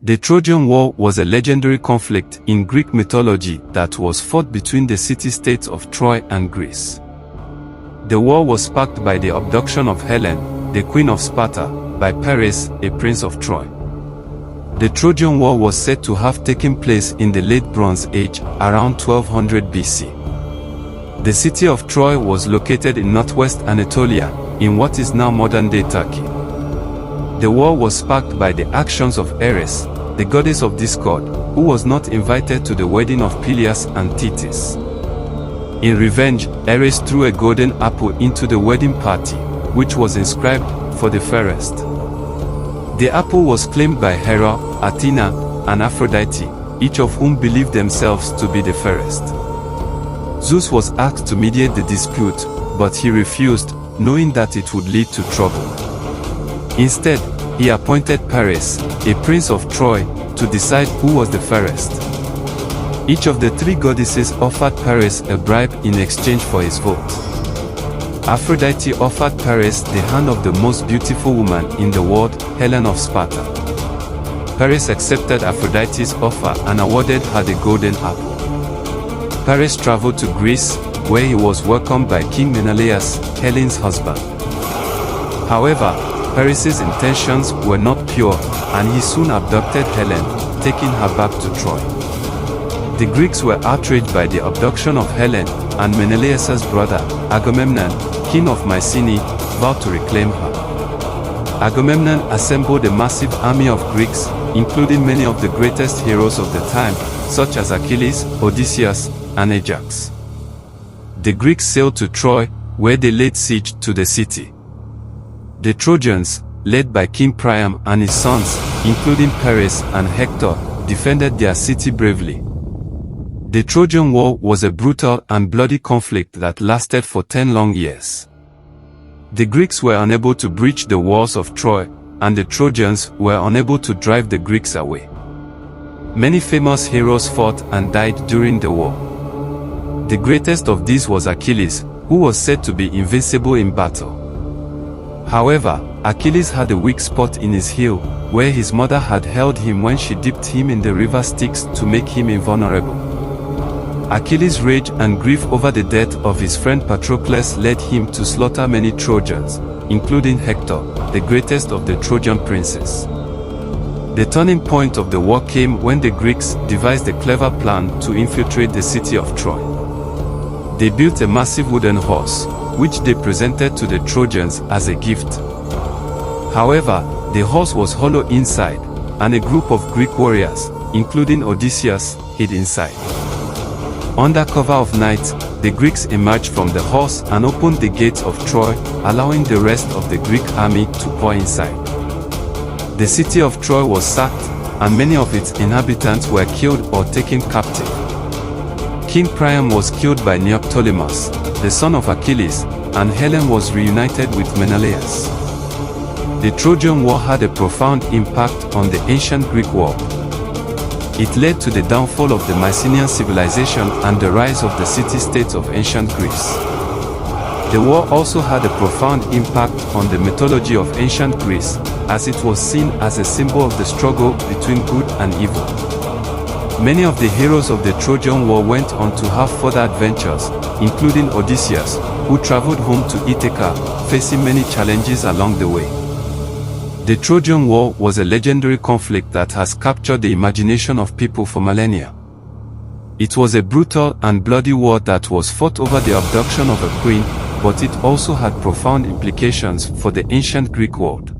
The Trojan War was a legendary conflict in Greek mythology that was fought between the city-states of Troy and Greece. The war was sparked by the abduction of Helen, the queen of Sparta, by Paris, a prince of Troy. The Trojan War was said to have taken place in the late Bronze Age, around 1200 BC. The city of Troy was located in northwest Anatolia, in what is now modern-day Turkey. The war was sparked by the actions of Ares, the goddess of discord, who was not invited to the wedding of Peleus and Thetis. In revenge, Ares threw a golden apple into the wedding party, which was inscribed, "For the fairest." The apple was claimed by Hera, Athena, and Aphrodite, each of whom believed themselves to be the fairest. Zeus was asked to mediate the dispute, but he refused, knowing that it would lead to trouble. Instead, he appointed Paris, a prince of Troy, to decide who was the fairest. Each of the three goddesses offered Paris a bribe in exchange for his vote. Aphrodite offered Paris the hand of the most beautiful woman in the world, Helen of Sparta. Paris accepted Aphrodite's offer and awarded her the golden apple. Paris traveled to Greece, where he was welcomed by King Menelaus, Helen's husband. However, Paris's intentions were not pure, and he soon abducted Helen, taking her back to Troy. The Greeks were outraged by the abduction of Helen, and Menelaus's brother, Agamemnon, king of Mycenae, vowed to reclaim her. Agamemnon assembled a massive army of Greeks, including many of the greatest heroes of the time, such as Achilles, Odysseus, and Ajax. The Greeks sailed to Troy, where they laid siege to the city. The Trojans, led by King Priam and his sons, including Paris and Hector, defended their city bravely. The Trojan War was a brutal and bloody conflict that lasted for 10 long years. The Greeks were unable to breach the walls of Troy, and the Trojans were unable to drive the Greeks away. Many famous heroes fought and died during the war. The greatest of these was Achilles, who was said to be invincible in battle. However, Achilles had a weak spot in his heel, where his mother had held him when she dipped him in the river Styx to make him invulnerable. Achilles' rage and grief over the death of his friend Patroclus led him to slaughter many Trojans, including Hector, the greatest of the Trojan princes. The turning point of the war came when the Greeks devised a clever plan to infiltrate the city of Troy. They built a massive wooden horse, which they presented to the Trojans as a gift. However, the horse was hollow inside, and a group of Greek warriors, including Odysseus, hid inside. Under cover of night, the Greeks emerged from the horse and opened the gates of Troy, allowing the rest of the Greek army to pour inside. The city of Troy was sacked, and many of its inhabitants were killed or taken captive. King Priam was killed by Neoptolemus, the son of Achilles, and Helen was reunited with Menelaus. The Trojan War had a profound impact on the ancient Greek world. It led to the downfall of the Mycenaean civilization and the rise of the city-states of ancient Greece. The war also had a profound impact on the mythology of ancient Greece, as it was seen as a symbol of the struggle between good and evil. Many of the heroes of the Trojan War went on to have further adventures, including Odysseus, who traveled home to Ithaca, facing many challenges along the way. The Trojan War was a legendary conflict that has captured the imagination of people for millennia. It was a brutal and bloody war that was fought over the abduction of a queen, but it also had profound implications for the ancient Greek world.